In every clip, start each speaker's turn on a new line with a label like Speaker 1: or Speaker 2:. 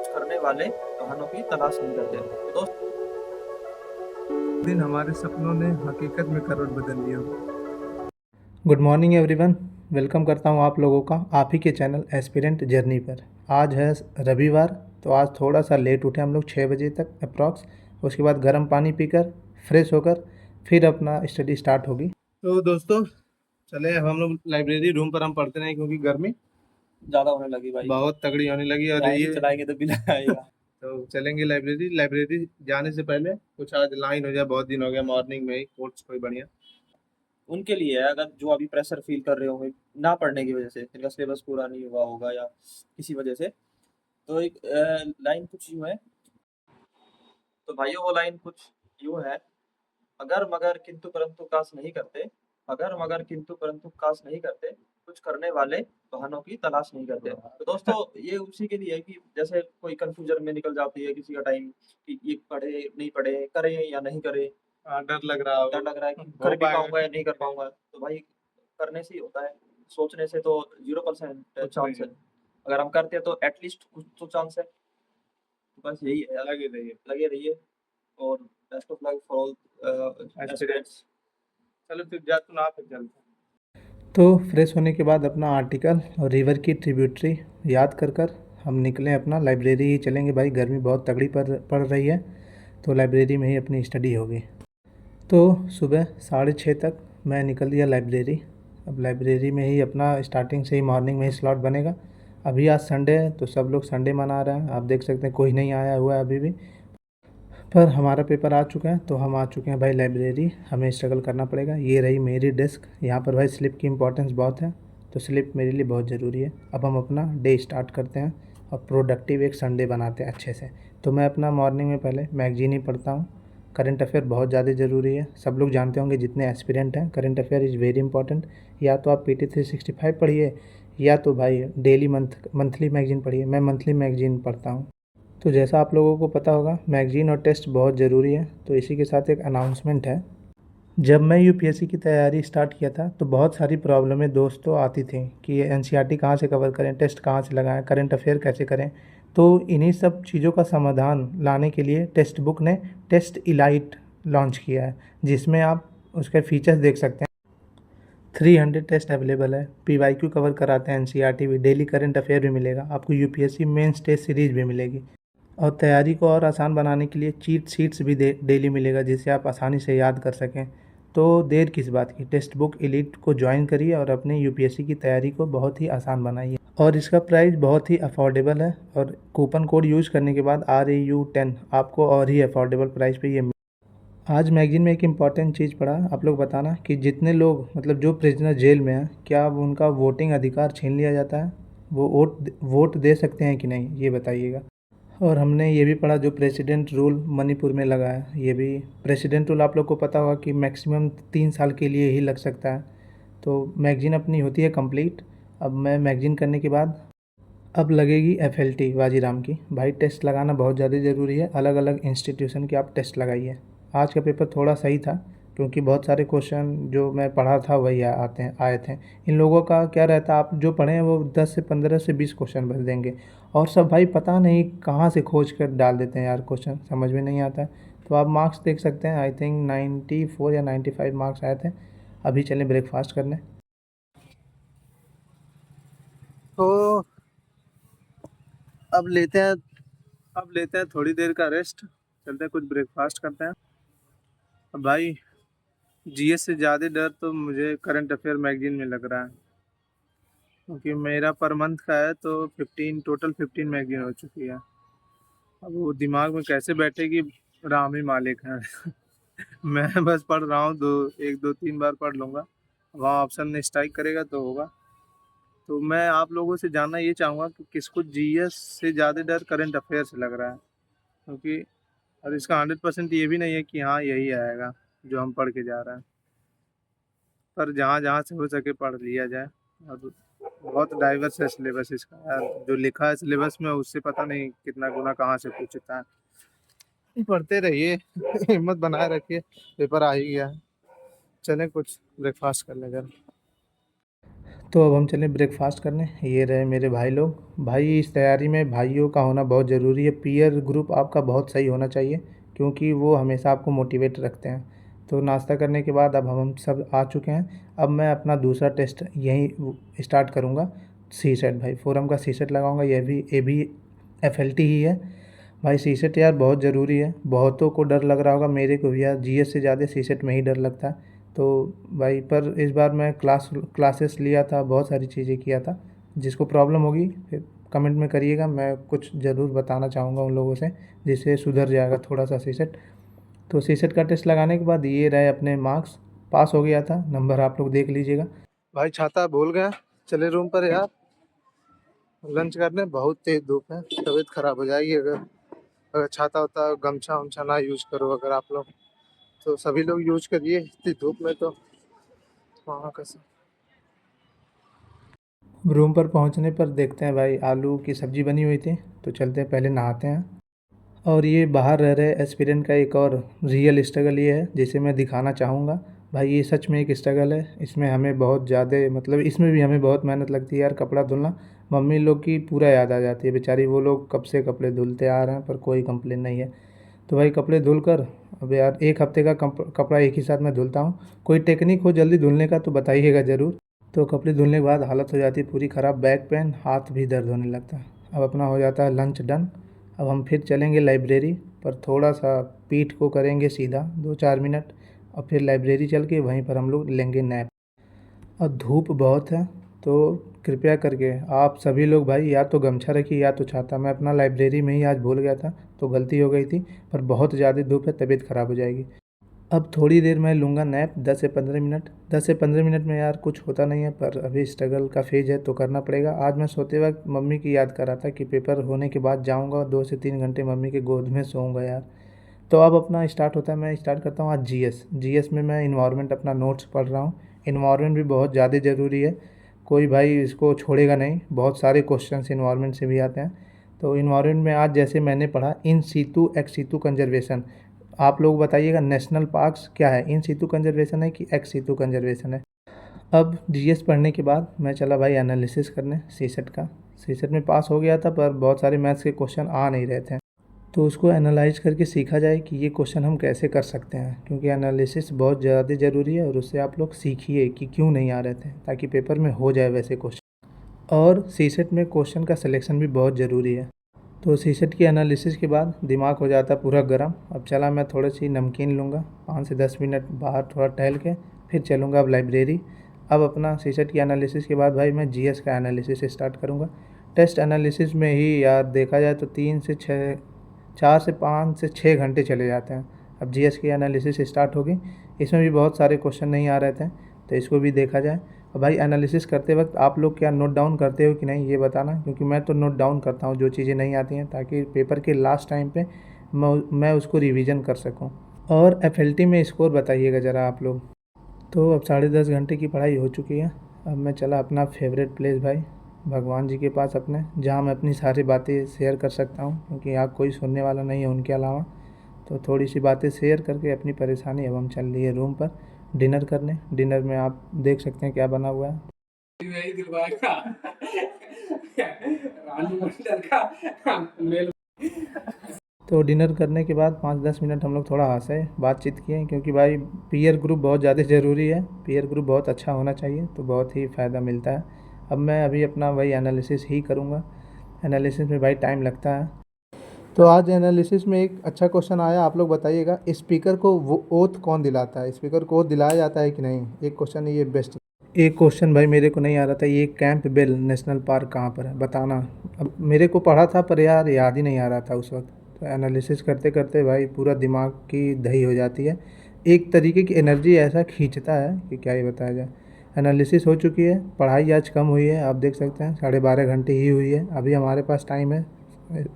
Speaker 1: करने वाले बहानों की तलाश नहीं करते। तो दोस्त,
Speaker 2: दिन हमारे सपनों ने हकीकत में करवट बदल लिया।
Speaker 3: Good morning everyone. वेलकम करता हूँ आप लोगों का आप ही के चैनल एस्पिरेंट जर्नी पर। आज है रविवार, तो आज थोड़ा सा लेट उठे हम लोग 6 बजे तक अप्रॉक्स। उसके बाद गर्म पानी पीकर फ्रेश होकर फिर अपना स्टडी स्टार्ट होगी।
Speaker 2: तो दोस्तों, चले अब हम लोग लाइब्रेरी रूम पर हम पढ़ते नहीं, क्योंकि गर्मी
Speaker 1: ज्यादा होने लगी भाई।
Speaker 2: बहुत तगड़ी होने लगी और
Speaker 1: फैन ही
Speaker 2: ये
Speaker 1: चलाएंगे तो बिल आएगा।
Speaker 2: तो चलेंगे लाइब्रेरी। लाइब्रेरी जाने से पहले कुछ आज लाइन हो जाए, बहुत दिन हो गया मॉर्निंग में ही कोर्स कोई बढ़िया।
Speaker 1: उनके लिए है, अगर जो अभी प्रेशर फील कर रहे होंगे ना पढ़ने की वजह से, जिनका सिलेबस पूरा नहीं हुआ होगा या किसी वजह से, तो एक लाइन कुछ यूं है। तो भाइयों, वो लाइन कुछ यूं है। अगर मगर किंतु परंतु काश नहीं करते, अगर मगर किंतु परंतु काश नहीं करते, कुछ करने वाले बहानों की तलाश नहीं करते। तो दोस्तों, ये उसी के लिए है कि जैसे कोई कंफ्यूजन में निकल जाती है किसी का टाइम, कि ये पढ़े नहीं पढ़े, करें या नहीं करें।
Speaker 2: डर लग रहा
Speaker 1: डर
Speaker 2: हो
Speaker 1: लग रहा है कि
Speaker 2: हो
Speaker 1: कर भी
Speaker 2: पाएगा
Speaker 1: पाऊंगा या नहीं कर पाऊंगा। तो भाई, करने से ही होता है, सोचने से तो 0%
Speaker 2: कुछ नहीं
Speaker 1: चांस
Speaker 2: है।
Speaker 1: है। अगर हम करते हैं तो एटलीस्ट कुछ तो चांस है। तो बस यही है यार,
Speaker 2: लगे रहिए
Speaker 1: लगे रहिए। और best of luck for all
Speaker 2: experience.
Speaker 1: Aspirants.
Speaker 2: चलो फिर जा, तू ना फिर चलते हैं।
Speaker 3: तो फ्रेश होने के बाद अपना आर्टिकल और रिवर की ट्रिब्यूटरी याद कर कर हम निकलें, अपना लाइब्रेरी ही चलेंगे भाई। गर्मी बहुत तगड़ी पड़ रही है, तो लाइब्रेरी में ही अपनी स्टडी होगी। तो सुबह 6:30 तक मैं निकल दिया लाइब्रेरी। अब लाइब्रेरी में ही अपना स्टार्टिंग से ही मॉर्निंग में ही स्लॉट बनेगा। अभी आज संडे है तो सब लोग संडे मना रहे हैं, आप देख सकते हैं कोई नहीं आया हुआ है अभी भी। पर हमारा पेपर आ चुका है तो हम आ चुके हैं भाई लाइब्रेरी। हमें स्ट्रगल करना पड़ेगा। ये रही मेरी डेस्क। यहाँ पर भाई स्लिप की इम्पोर्टेंस बहुत है, तो स्लिप मेरे लिए बहुत ज़रूरी है। अब हम अपना डे स्टार्ट करते हैं और प्रोडक्टिव एक संडे बनाते हैं अच्छे से। तो मैं अपना मॉर्निंग में पहले मैगजीन ही पढ़ता हूँ। करंट अफेयर बहुत ज़्यादा ज़रूरी है, सब लोग जानते होंगे जितने एस्पिरेंट हैं। Current affair is very important. या तो आप PT 365 पढ़िए, या तो भाई डेली मंथली मैगजीन पढ़िए। मैं मंथली मैगजीन पढ़ता हूँ। तो जैसा आप लोगों को पता होगा, मैगजीन और टेस्ट बहुत ज़रूरी है। तो इसी के साथ एक अनाउंसमेंट है। जब मैं यूपीएससी की तैयारी स्टार्ट किया था तो बहुत सारी प्रॉब्लमें दोस्तों आती थी कि ये एनसीईआरटी कहाँ से कवर करें, टेस्ट कहाँ से लगाएं, करंट अफेयर कैसे करें। तो इन्हीं सब चीज़ों का समाधान लाने के लिए टेक्स्ट बुक ने टेस्ट इलाइट लॉन्च किया है, जिसमें आप उसके फीचर्स देख सकते हैं। 300 टेस्ट अवेलेबल है, PYQ कवर कराते हैं, एनसीईआरटी भी, डेली करंट अफेयर भी मिलेगा आपको, यूपीएससी मेंस टेस्ट सीरीज भी मिलेगी। और तैयारी को और आसान बनाने के लिए चीट शीट्स भी डेली मिलेगा, जिसे आप आसानी से याद कर सकें। तो देर किस बात की, टेक्स्ट बुक एलीट को ज्वाइन करिए और अपने यूपीएससी की तैयारी को बहुत ही आसान बनाइए। और इसका प्राइस बहुत ही अफोर्डेबल है, और कूपन कोड यूज़ करने के बाद RAU10 आपको और ही अफोर्डेबल प्राइस पे ये। आज मैगजीन में एक इम्पॉर्टेंट चीज़ पढ़ा, आप लोग बताना कि जितने लोग मतलब जो प्रिजनर जेल में हैं, क्या अब उनका वोटिंग अधिकार छीन लिया जाता है? वो वोट दे सकते हैं कि नहीं, ये बताइएगा। और हमने ये भी पढ़ा जो प्रेसिडेंट रूल मणिपुर में लगा है। ये भी प्रेसिडेंट रूल आप लोग को पता होगा कि मैक्सिमम 3 साल के लिए ही लग सकता है। तो मैगजीन अपनी होती है कंप्लीट। अब मैं मैगजीन करने के बाद अब लगेगी FLT वाजीराम की। भाई टेस्ट लगाना बहुत ज़्यादा ज़रूरी है, अलग अलग इंस्टीट्यूशन के आप टेस्ट लगाइए। आज का पेपर थोड़ा सही था, क्योंकि बहुत सारे क्वेश्चन जो मैं पढ़ा था वही आए थे। इन लोगों का क्या रहता है, आप जो पढ़ें वो 10 से 15 से 20 क्वेश्चन भर देंगे, और सब भाई पता नहीं कहाँ से खोज कर डाल देते हैं यार, क्वेश्चन समझ में नहीं आता है। तो आप मार्क्स देख सकते हैं, आई थिंक 94 या 95 मार्क्स आए थे। अभी चलें ब्रेकफास्ट करने।
Speaker 2: तो अब लेते हैं अब लेते हैं थोड़ी देर का रेस्ट। चलते हैं कुछ ब्रेकफास्ट करते हैं। अब भाई, जीएस से ज़्यादा डर तो मुझे करंट अफेयर मैगजीन में लग रहा है, क्योंकि मेरा पर मंथ का है तो 15 मैगजीन हो चुकी है। अब वो दिमाग में कैसे बैठेगी, राम ही मालिक है। मैं बस पढ़ रहा हूँ, 1 2 3 बार पढ़ लूँगा। वहाँ ऑप्शन में स्ट्राइक करेगा तो होगा। तो मैं आप लोगों से जानना ये चाहूँगा कि किसको जीएस से ज़्यादा डर करंट अफेयर से लग रहा है, क्योंकि और इसका 100% ये भी नहीं है कि हाँ यही आएगा जो हम पढ़ के जा रहे हैं। पर जहाँ जहाँ से हो सके पढ़ लिया जाए। और बहुत डाइवर्स है सिलेबस इसका यार, जो लिखा है सिलेबस में उससे पता नहीं कितना गुना कहाँ से पूछता है। पढ़ते रहिए। हिम्मत बनाए रखिए, पेपर आ ही गया है। चलें कुछ ब्रेकफास्ट कर लें जरा।
Speaker 3: तो अब हम चले ब्रेकफास्ट करने। ये रहे मेरे भाई लोग। भाई इस तैयारी में भाइयों का होना बहुत ज़रूरी है। पीयर ग्रुप आपका बहुत सही होना चाहिए, क्योंकि वो हमेशा आपको मोटिवेट रखते हैं। तो नाश्ता करने के बाद अब हम सब आ चुके हैं। अब मैं अपना दूसरा टेस्ट यहीं स्टार्ट करूँगा। सी सेट भाई, फोरम का सी सेट लगाऊँगा। ये भी FLT ही है भाई। सी सेट यार बहुत ज़रूरी है। बहुतों को डर लग रहा होगा, मेरे को भी यार GS से ज़्यादा सी सेट में ही डर लगता है। तो भाई पर इस बार मैं क्लासेस लिया था, बहुत सारी चीज़ें किया था। जिसको प्रॉब्लम होगी फिर कमेंट में करिएगा, मैं कुछ ज़रूर बताना चाहूँगा उन लोगों से, जिससे सुधर जाएगा थोड़ा सा सी सेट। तो सी सेट का टेस्ट लगाने के बाद ये रहे अपने मार्क्स। पास हो गया था, नंबर आप लोग देख लीजिएगा।
Speaker 2: भाई छाता भूल गया, चले रूम पर यार लंच करने। बहुत तेज धूप है, तबीयत खराब हो जाएगी अगर छाता होता गमछा वमछा ना यूज करो अगर आप लोग। तो सभी लोग यूज करिए इतनी धूप में तो। वहाँ कैसे
Speaker 3: रूम पर पहुंचने पर देखते हैं भाई आलू की सब्ज़ी बनी हुई थी। तो चलते हैं, पहले नहाते हैं। और ये बाहर रह रहे एस्पिरेंट का एक और रियल स्ट्रगल ये है, जिसे मैं दिखाना चाहूँगा। भाई ये सच में एक स्ट्रगल है। इसमें हमें बहुत ज़्यादा मतलब इसमें भी हमें बहुत मेहनत लगती है यार। कपड़ा धुलना मम्मी लोग की पूरा याद आ जाती है बेचारी। वो लोग कब से कपड़े धुलते आ रहे हैं, पर कोई कंप्लेन नहीं है। तो भाई कपड़े धुल कर अब यार 1 हफ्ते का कपड़ा एक ही साथ में धुलता हूँ। कोई टेक्निक हो जल्दी धुलने का तो बताइएगा ज़रूर। तो कपड़े धुलने के बाद हालत हो जाती है पूरी ख़राब, बैक पेन, हाथ भी दर्द होने लगता है। अब अपना हो जाता है लंच डन। अब हम फिर चलेंगे लाइब्रेरी पर, थोड़ा सा पीठ को करेंगे सीधा 2-4 मिनट, और फिर लाइब्रेरी चल के वहीं पर हम लोग लेंगे नैप। और धूप बहुत है, तो कृपया करके आप सभी लोग भाई या तो गमछा रखिए या तो छाता। मैं अपना लाइब्रेरी में ही आज भूल गया था, तो गलती हो गई थी। पर बहुत ज़्यादा धूप है, तबीयत ख़राब हो जाएगी। अब थोड़ी देर मैं लूँगा नैप, 10 से 15 मिनट। 10 से 15 मिनट में यार कुछ होता नहीं है, पर अभी स्ट्रगल का फेज़ है तो करना पड़ेगा। आज मैं सोते वक्त मम्मी की याद कर रहा था कि पेपर होने के बाद जाऊँगा 2 से 3 घंटे मम्मी के गोद में सोऊंगा यार। तो अब अपना स्टार्ट होता है। मैं स्टार्ट करता हूँ आज जीएस में मैं इन्वायरमेंट अपना नोट्स पढ़ रहा हूँ। इन्वायरमेंट भी बहुत ज़्यादा ज़रूरी है, कोई भाई इसको छोड़ेगा नहीं। बहुत सारे क्वेश्चंस इन्वायरमेंट से भी आते हैं। तो इन्वायरमेंट में आज जैसे मैंने पढ़ा इन सीतू एक्स सीतू कंजर्वेशन। आप लोग बताइएगा नेशनल पार्क्स क्या है, इन सीतू कंजर्वेशन है कि एक्स सीतू कंजर्वेशन है। अब जीएस पढ़ने के बाद मैं चला भाई एनालिसिस करने सीसेट का। सीसेट में पास हो गया था, पर बहुत सारे मैथ्स के क्वेश्चन आ नहीं रहे थे। तो उसको एनालाइज करके सीखा जाए कि ये क्वेश्चन हम कैसे कर सकते हैं, क्योंकि एनालिसिस बहुत ज़्यादा ज़रूरी है। और उससे आप लोग सीखिए कि क्यों नहीं आ रहे थे, ताकि पेपर में हो जाए वैसे क्वेश्चन। और सीसेट में क्वेश्चन का सिलेक्शन भी बहुत ज़रूरी है। तो सीसेट की एनालिसिस के बाद दिमाग हो जाता है पूरा गर्म। अब चला मैं थोड़ी सी नमकीन लूँगा, 5 से 10 मिनट बाहर थोड़ा टहल के फिर चलूँगा अब लाइब्रेरी। अब अपना सीसेट की एनालिसिस के बाद भाई मैं जीएस का एनालिसिस स्टार्ट करूँगा। टेस्ट एनालिसिस में ही यार देखा जाए तो 4 से 5 से 6 घंटे चले जाते हैं। अब जीएस की एनालिसिस स्टार्ट होगी। इसमें भी बहुत सारे क्वेश्चन नहीं आ रहे थे, तो इसको भी देखा जाए। और भाई एनालिसिस करते वक्त आप लोग क्या नोट डाउन करते हो कि नहीं ये बताना, क्योंकि मैं तो नोट डाउन करता हूँ जो चीज़ें नहीं आती हैं, ताकि पेपर के लास्ट टाइम पे मैं उसको रिवीजन कर सकूँ। और FLT में स्कोर बताइएगा ज़रा आप लोग। तो अब 10:30 घंटे की पढ़ाई हो चुकी है। अब मैं चला अपना फेवरेट प्लेस भाई, भगवान जी के पास अपने, जहाँ मैं अपनी सारी बातें शेयर कर सकता हूँ, क्योंकि यहाँ कोई सुनने वाला नहीं है उनके अलावा। तो थोड़ी सी बातें शेयर करके अपनी परेशानी, अब हम चल लिए रूम पर डिनर करने। डिनर में आप देख सकते हैं क्या बना हुआ है। तो डिनर करने के बाद 5-10 मिनट हम लोग थोड़ा हँसे, बातचीत किए, क्योंकि भाई पीयर ग्रुप बहुत ज़्यादा ज़रूरी है। पीयर ग्रुप बहुत अच्छा होना चाहिए, तो बहुत ही फ़ायदा मिलता है। अब मैं अभी अपना वही एनालिसिस ही करूँगा। एनालिसिस में भाई टाइम लगता है। तो आज एनालिसिस में एक अच्छा क्वेश्चन आया, आप लोग बताइएगा स्पीकर को वो ओथ कौन दिलाता है, स्पीकर को ओथ दिलाया जाता है कि नहीं। एक क्वेश्चन है ये बेस्ट। एक क्वेश्चन भाई मेरे को नहीं आ रहा था, ये कैंपबेल नेशनल पार्क कहाँ पर है बताना। अब मेरे को पढ़ा था पर यार याद ही नहीं आ रहा था उस वक्त। तो एनालिसिस करते करते भाई पूरा दिमाग की दही हो जाती है। एक तरीके की एनर्जी ऐसा खींचता है कि क्या ही बताया जाए। एनालिसिस हो चुकी है, पढ़ाई आज कम हुई है, आप देख सकते हैं 12.5 घंटे ही हुई है। अभी हमारे पास टाइम है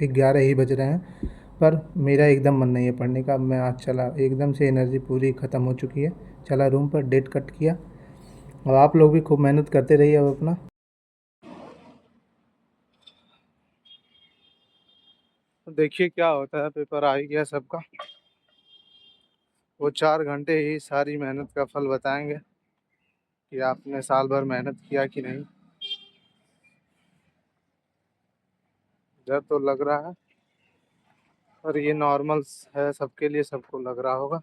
Speaker 3: 11 ही बज रहे हैं, पर मेरा एकदम मन नहीं है पढ़ने का। अब मैं आज चला, एकदम से एनर्जी पूरी ख़त्म हो चुकी है। चला रूम पर, डेट कट किया। और आप लोग भी खूब मेहनत करते रहिए अब अपना।
Speaker 2: तो देखिए क्या होता है, पेपर आ ही गया सबका। वो 4 घंटे ही सारी मेहनत का फल बताएंगे कि आपने साल भर मेहनत किया कि नहीं। डर तो लग रहा है, और ये नॉर्मल है सबके लिए, सबको लग रहा होगा।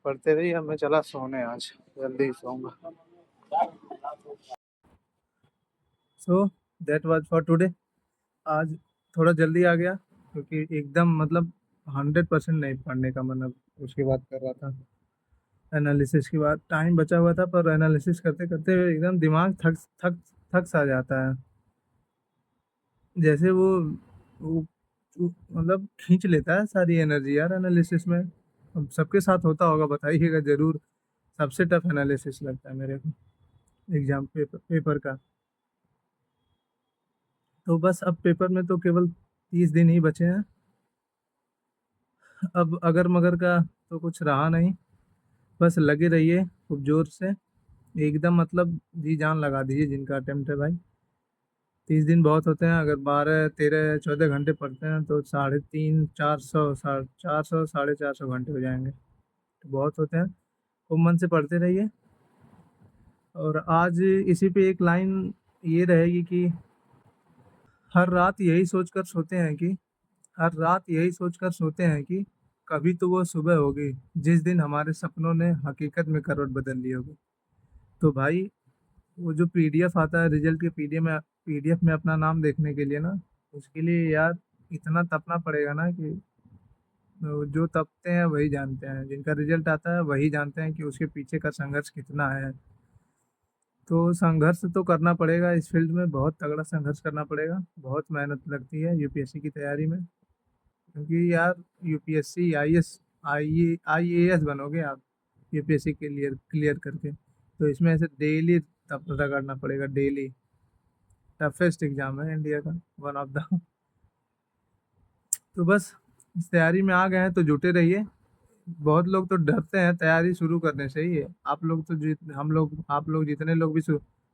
Speaker 2: पढ़ते रहिए, मैं चला सोने, आज जल्दी ही सोऊंगा। So that was for today. आज थोड़ा जल्दी आ गया क्योंकि एकदम मतलब 100% नहीं पढ़ने का मन अब उसकी बात कर रहा था। एनालिसिस के बाद टाइम बचा हुआ था, पर एनालिसिस करते करते एकदम दिमाग थक थक थक सा जाता है। जैसे वो मतलब खींच लेता है सारी एनर्जी यार एनालिसिस में। अब सबके साथ होता होगा, बताइएगा ज़रूर। सबसे टफ एनालिसिस लगता है मेरे को एग्जाम पेपर का। तो बस अब पेपर में तो केवल 30 दिन ही बचे हैं। अब अगर मगर का तो कुछ रहा नहीं। बस लगे रहिए खूब जोर से, एकदम मतलब जी जान लगा दीजिए जिनका अटेम्प्ट है भाई। 30 दिन बहुत होते हैं, अगर 12 13 14 घंटे पढ़ते हैं तो 350 400 400 450 घंटे हो जाएंगे, तो बहुत होते हैं। खूब मन से पढ़ते रहिए। और आज इसी पे एक लाइन ये रहेगी कि हर रात यही सोचकर सोते हैं कि हर रात यही सोचकर सोते हैं कि कभी तो वो सुबह होगी जिस दिन हमारे सपनों ने हकीकत में करवट बदल ली होगी। तो भाई वो जो पीडीएफ आता है रिजल्ट के पीडीएफ में अपना नाम देखने के लिए ना, उसके लिए यार इतना तपना पड़ेगा ना कि जो तपते हैं वही जानते हैं, जिनका रिजल्ट आता है वही जानते हैं कि उसके पीछे का संघर्ष कितना है। तो संघर्ष तो करना पड़ेगा, इस फील्ड में बहुत तगड़ा संघर्ष करना पड़ेगा, बहुत मेहनत लगती है यूपीएससी की तैयारी में। क्योंकि यार यूपीएससी आईएएस बनोगे आप, यूपीएससी क्लियर क्लियर करके। तो इसमें ऐसे डेली तप रगड़ना पड़ेगा, डेली। टफेस्ट एग्जाम है इंडिया का, वन ऑफ द। तो बस इस तैयारी में आ गए हैं तो जुटे रहिए। बहुत लोग तो डरते हैं तैयारी शुरू करने से ही। आप लोग तो आप लोग जितने लोग भी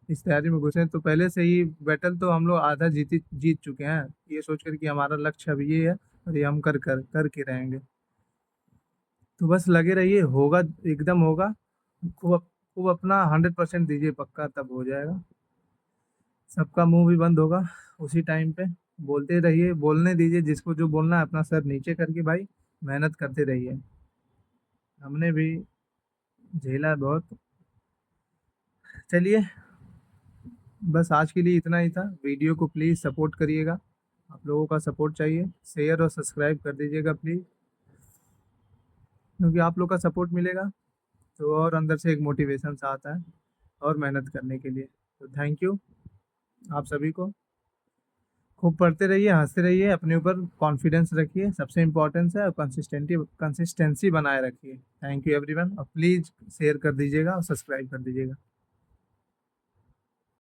Speaker 2: इस तैयारी में घुसे हैं, तो पहले से ही बैटल तो हम लोग आधा जीत चुके हैं, ये सोचकर कि हमारा लक्ष्य अभी ये है और ये हम कर के रहेंगे। तो बस लगे रहिए, होगा, एकदम होगा। खूब अपना 100% दीजिए, पक्का तब हो जाएगा। सबका मुंह भी बंद होगा उसी टाइम पे। बोलते रहिए, बोलने दीजिए जिसको जो बोलना है, अपना सर नीचे करके भाई मेहनत करते रहिए। हमने भी झेला है बहुत। चलिए, बस आज के लिए इतना ही था। वीडियो को प्लीज़ सपोर्ट करिएगा, आप लोगों का सपोर्ट चाहिए। शेयर और सब्सक्राइब कर दीजिएगा प्लीज़, क्योंकि आप लोग का सपोर्ट मिलेगा तो और अंदर से एक मोटिवेशन सा आता है और मेहनत करने के लिए। तो थैंक यू आप सभी को। खूब पढ़ते रहिए, हंसते रहिए, अपने ऊपर कॉन्फिडेंस रखिए, सबसे इम्पोर्टेंस है, और कंसिस्टेंसी बनाए रखिए। थैंक यू एवरीवन, और प्लीज़ शेयर कर दीजिएगा और सब्सक्राइब कर दीजिएगा।